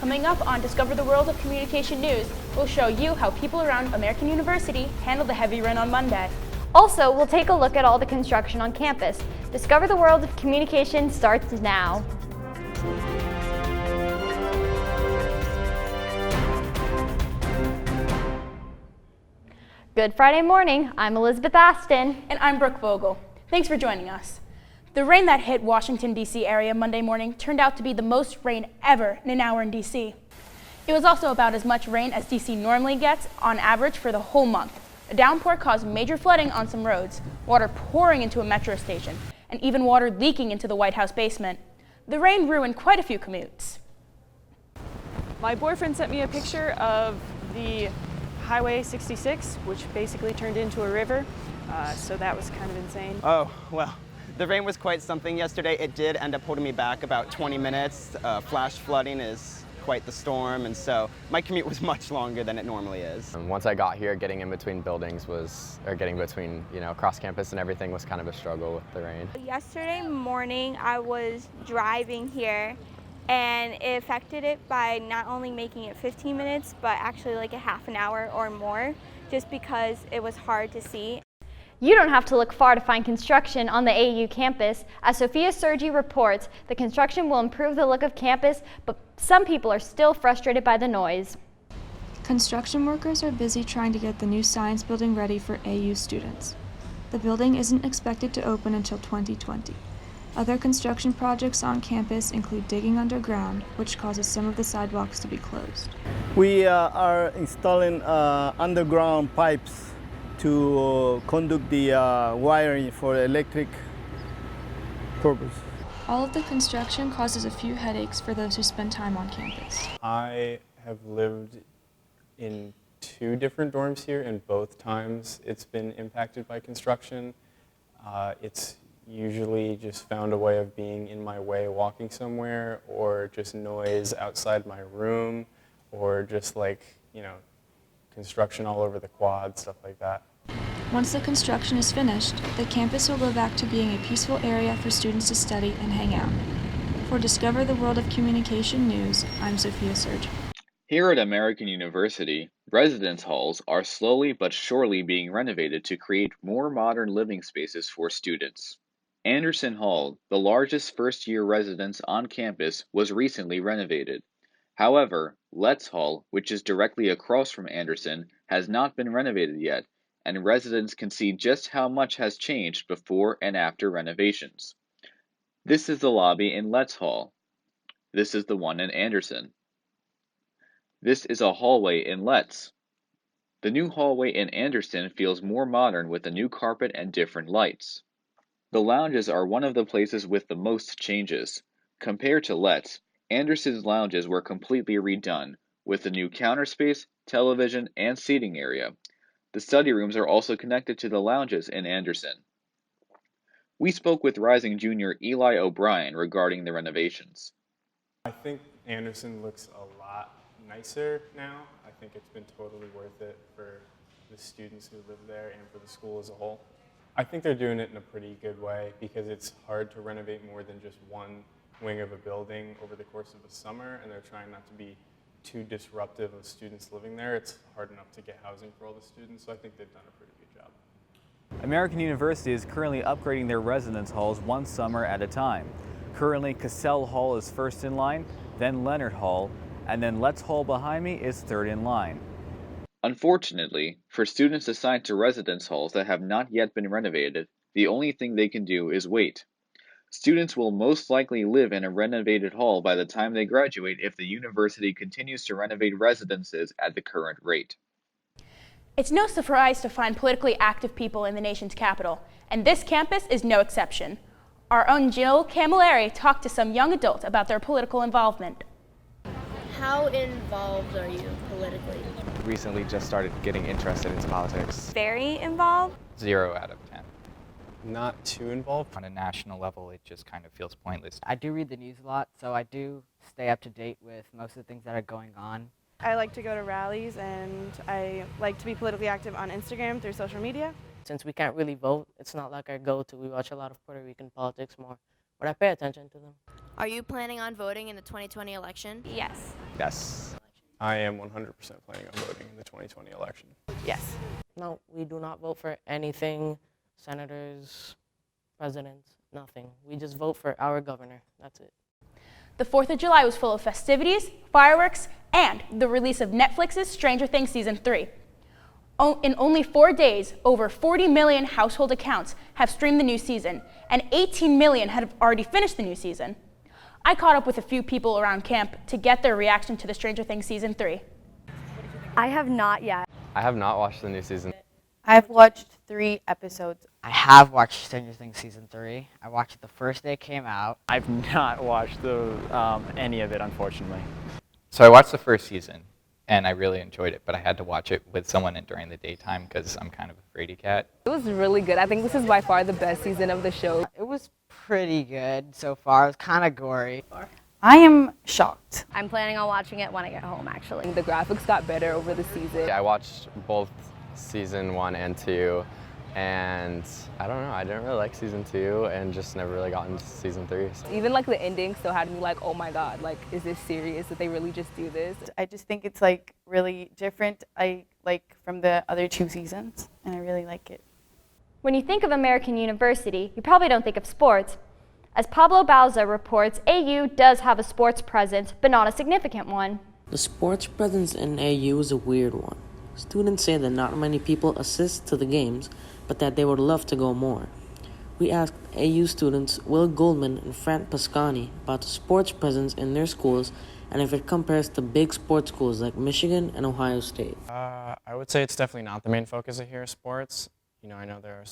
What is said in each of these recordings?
Coming up on Discover the World of Communication News, we'll show you how people around American University handled the heavy rain on Monday. Also, we'll take a look at all the construction on campus. Discover the World of Communication starts now. Good Friday morning. I'm Elizabeth Aston. And I'm Brooke Vogel. Thanks for joining us. The rain that hit Washington, D.C. area Monday morning turned out to be the most rain ever in an hour in D.C. It was also about as much rain as D.C. normally gets on average for the whole month. A downpour caused major flooding on some roads, water pouring into a metro station, and even water leaking into the White House basement. The rain ruined quite a few commutes. My boyfriend sent me a picture of the Highway 66, which basically turned into a river, so that was kind of insane. Oh, well, the rain was quite something yesterday. It did end up holding me back about 20 minutes. Flash flooding is quite the storm, and so my commute was much longer than it normally is. Once I got here, getting in between buildings getting between, across campus and everything was kind of a struggle with the rain. Yesterday morning, I was driving here, and it affected it by not only making it 15 minutes, but actually like a half an hour or more, just because it was hard to see. You don't have to look far to find construction on the AU campus. As Sophia Sergi reports, the construction will improve the look of campus, but some people are still frustrated by the noise. Construction workers are busy trying to get the new science building ready for AU students. The building isn't expected to open until 2020. Other construction projects on campus include digging underground, which causes some of the sidewalks to be closed. We are installing underground pipes to conduct the wiring for electric purpose. All of the construction causes a few headaches for those who spend time on campus. I have lived in 2 different dorms here, and both times it's been impacted by construction. It's usually just found a way of being in my way walking somewhere, or just noise outside my room, or just construction all over the quad, stuff like that. Once the construction is finished, the campus will go back to being a peaceful area for students to study and hang out. For Discover the World of Communication News, I'm Sophia Sergi. Here at American University, residence halls are slowly but surely being renovated to create more modern living spaces for students. Anderson Hall, the largest first-year residence on campus, was recently renovated. However, Letts Hall, which is directly across from Anderson, has not been renovated yet, and residents can see just how much has changed before and after renovations. This is the lobby in Letts Hall. This is the one in Anderson. This is a hallway in Letts. The new hallway in Anderson feels more modern with a new carpet and different lights. The lounges are one of the places with the most changes. Compared to Letts, Anderson's lounges were completely redone, with a new counter space, television, and seating area. The study rooms are also connected to the lounges in Anderson. We spoke with rising junior Eli O'Brien regarding the renovations. I think Anderson looks a lot nicer now. I think it's been totally worth it for the students who live there and for the school as a whole. I think they're doing it in a pretty good way because it's hard to renovate more than just one wing of a building over the course of a summer, and they're trying not to be too disruptive of students living there. It's hard enough to get housing for all the students, so I think they've done a pretty good job. American University is currently upgrading their residence halls one summer at a time. Currently, Cassell Hall is first in line, then Leonard Hall, and then Letts Hall behind me is third in line. Unfortunately, for students assigned to residence halls that have not yet been renovated, the only thing they can do is wait. Students will most likely live in a renovated hall by the time they graduate if the university continues to renovate residences at the current rate. It's no surprise to find politically active people in the nation's capital, and this campus is no exception. Our own Jill Camilleri talked to some young adults about their political involvement. How involved are you politically? Recently just started getting interested into politics. Very involved. 0 out of 10. Not too involved. On a national level, it just kind of feels pointless. I do read the news a lot, so I do stay up to date with most of the things that are going on. I like to go to rallies, and I like to be politically active on Instagram through social media. Since we can't really vote, it's not like our go-to. We watch a lot of Puerto Rican politics more but I pay attention to them. Are you planning on voting in the 2020 election? Yes. Yes. I am 100% planning on voting in the 2020 election. Yes. No, we do not vote for anything, senators, presidents, nothing. We just vote for our governor. That's it. The 4th of July was full of festivities, fireworks, and the release of Netflix's Stranger Things Season 3. In only 4 days, over 40 million household accounts have streamed the new season, and 18 million have already finished the new season. I caught up with a few people around camp to get their reaction to the Stranger Things Season 3. I have not yet. I have not watched the new season. I've watched 3 episodes. I have watched Stranger Things Season 3. I watched it the first day it came out. I've not watched any of it, unfortunately. So I watched the first season, and I really enjoyed it, but I had to watch it with someone during the daytime because I'm kind of a fraidy cat. It was really good. I think this is by far the best season of the show. It was pretty good so far. It was kind of gory. I am shocked. I'm planning on watching it when I get home, actually. The graphics got better over the season. I watched both season 1 and 2, and I don't know, I didn't really like season 2 and just never really got into season 3. Even like the ending still had me like, oh my god, like is this serious? Did they really just do this? I just think it's like really different from the other 2 seasons, and I really like it. When you think of American University, you probably don't think of sports. As Pablo Bauza reports, AU does have a sports presence, but not a significant one. The sports presence in AU is a weird one. Students say that not many people assist to the games, but that they would love to go more. We asked AU students Will Goldman and Frank Pascani about the sports presence in their schools and if it compares to big sports schools like Michigan and Ohio State. I would say it's definitely not the main focus of here, sports. You know, I know there are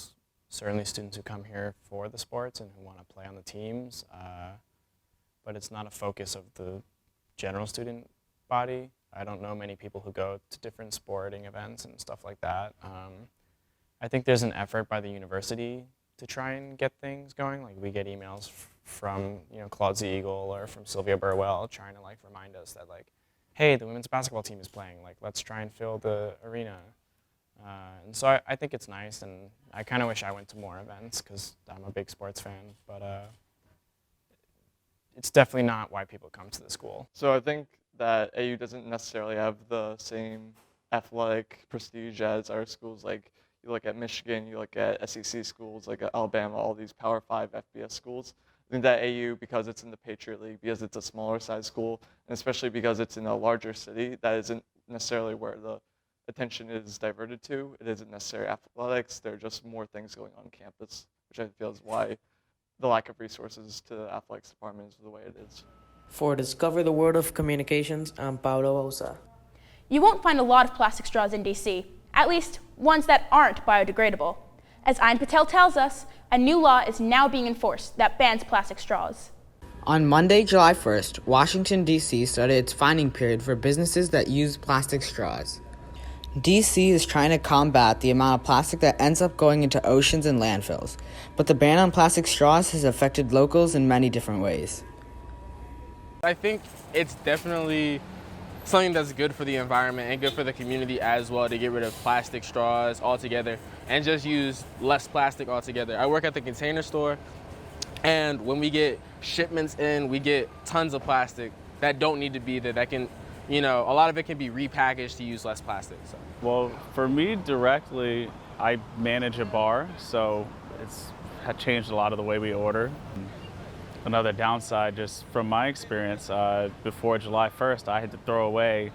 certainly students who come here for the sports and who want to play on the teams, but it's not a focus of the general student body. I don't know many people who go to different sporting events and stuff like that. I think there's an effort by the university to try and get things going. Like we get emails from Claude Z. Eagle or from Sylvia Burwell trying to remind us that hey, the women's basketball team is playing. Let's try and fill the arena. And so I think it's nice, and I kind of wish I went to more events because I'm a big sports fan, but it's definitely not why people come to the school. So I think that AU doesn't necessarily have the same athletic prestige as our schools. Like you look at Michigan, you look at SEC schools, like Alabama, all these Power 5 FBS schools. I think that AU, because it's in the Patriot League, because it's a smaller size school, and especially because it's in a larger city, that isn't necessarily where the attention is diverted to. It isn't necessarily athletics. There are just more things going on campus, which I feel is why the lack of resources to the athletics department is the way it is. For Discover the World of Communications, I'm Paulo Osa. You won't find a lot of plastic straws in DC, at least ones that aren't biodegradable. As Ayan Patel tells us, a new law is now being enforced that bans plastic straws. On Monday, July 1st, Washington, D.C. started its fining period for businesses that use plastic straws. D.C. is trying to combat the amount of plastic that ends up going into oceans and landfills, but the ban on plastic straws has affected locals in many different ways. I think it's definitely something that's good for the environment and good for the community as well, to get rid of plastic straws altogether and just use less plastic altogether. I work at the Container Store, and when we get shipments in, we get tons of plastic that don't need to be there, that can, a lot of it can be repackaged to use less plastic. So. Well, for me directly, I manage a bar, so it's had changed a lot of the way we order. Another downside, just from my experience, before July 1st, I had to throw away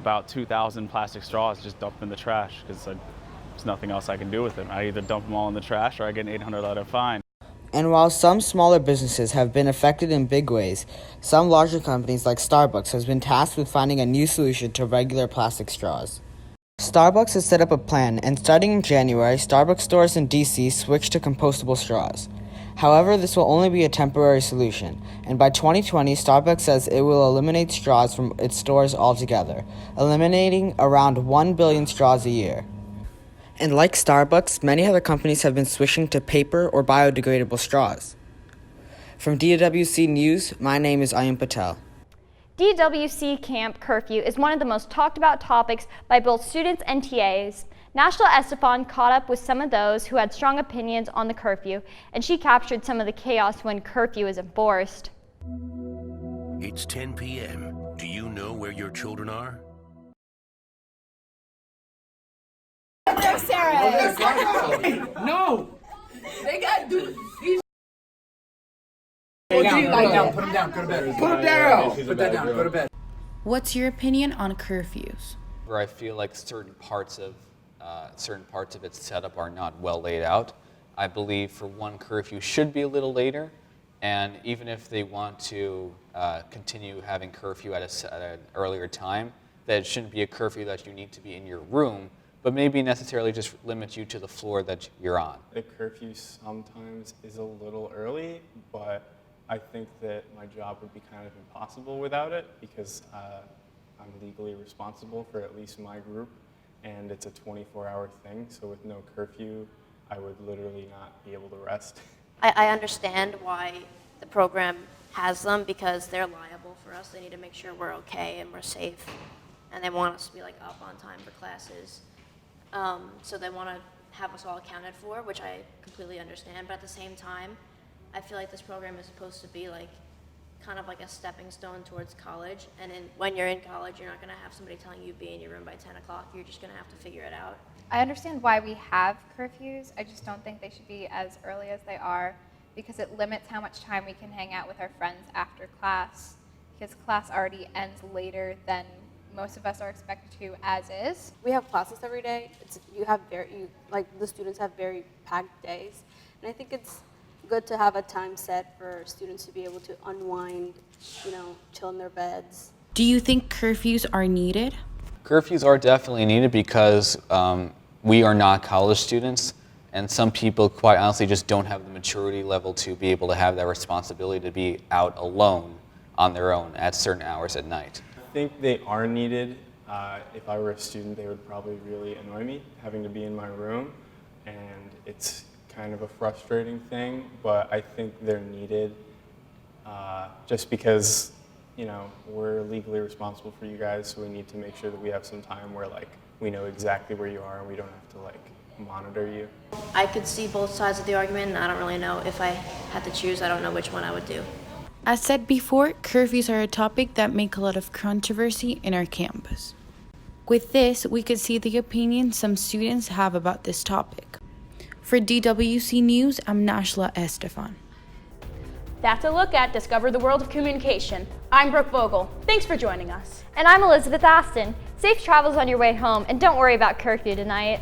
about 2,000 plastic straws, just dumped in the trash, because there's nothing else I can do with them. I either dump them all in the trash or I get an $800 fine. And while some smaller businesses have been affected in big ways, some larger companies like Starbucks has been tasked with finding a new solution to regular plastic straws. Starbucks has set up a plan, and starting in January, Starbucks stores in DC switched to compostable straws. However, this will only be a temporary solution, and by 2020, Starbucks says it will eliminate straws from its stores altogether, eliminating around 1 billion straws a year. And like Starbucks, many other companies have been switching to paper or biodegradable straws. From DWC News, my name is Ayan Patel. DWC camp curfew is one of the most talked about topics by both students and TAs. Nashla Estefan caught up with some of those who had strong opinions on the curfew, and she captured some of the chaos when curfew is enforced. It's 10 p.m. Do you know where your children are? There, Sarah. No. They got to do. Put him down. Go to bed. Put him down. Put that down. Go to bed. What's your opinion on curfews? Where I feel like certain parts of its setup are not well laid out. I believe for one, curfew should be a little later, and even if they want to continue having curfew at an earlier time, that it shouldn't be a curfew that you need to be in your room, but maybe necessarily just limit you to the floor that you're on. The curfew sometimes is a little early, but I think that my job would be kind of impossible without it because I'm legally responsible for at least my group, and it's a 24-hour thing, so with no curfew, I would literally not be able to rest. I understand why the program has them because they're liable for us. They need to make sure we're okay and we're safe, and they want us to be like up on time for classes. So they want to have us all accounted for, which I completely understand, but at the same time, I feel like this program is supposed to be like kind of like a stepping stone towards college, and when you're in college, you're not going to have somebody telling you be in your room by 10 o'clock. You're just going to have to figure it out. I understand why we have curfews. I just don't think they should be as early as they are because it limits how much time we can hang out with our friends after class, because class already ends later than most of us are expected to as is. We have classes every day. The students have very packed days, and I think it's good to have a time set for students to be able to unwind, chill in their beds. Do you think curfews are needed? Curfews are definitely needed because we are not college students, and some people quite honestly just don't have the maturity level to be able to have that responsibility to be out alone on their own at certain hours at night. I think they are needed. If I were a student, they would probably really annoy me having to be in my room, and it's kind of a frustrating thing, but I think they're needed just because, we're legally responsible for you guys, so we need to make sure that we have some time where we know exactly where you are and we don't have to monitor you. I could see both sides of the argument, and I don't really know. If I had to choose, I don't know which one I would do. As said before, curfews are a topic that make a lot of controversy in our campus. With this, we could see the opinions some students have about this topic. For DWC News, I'm Nashla Estefan. That's a look at Discover the World of Communication. I'm Brooke Vogel. Thanks for joining us. And I'm Elizabeth Aston. Safe travels on your way home, and don't worry about curfew tonight.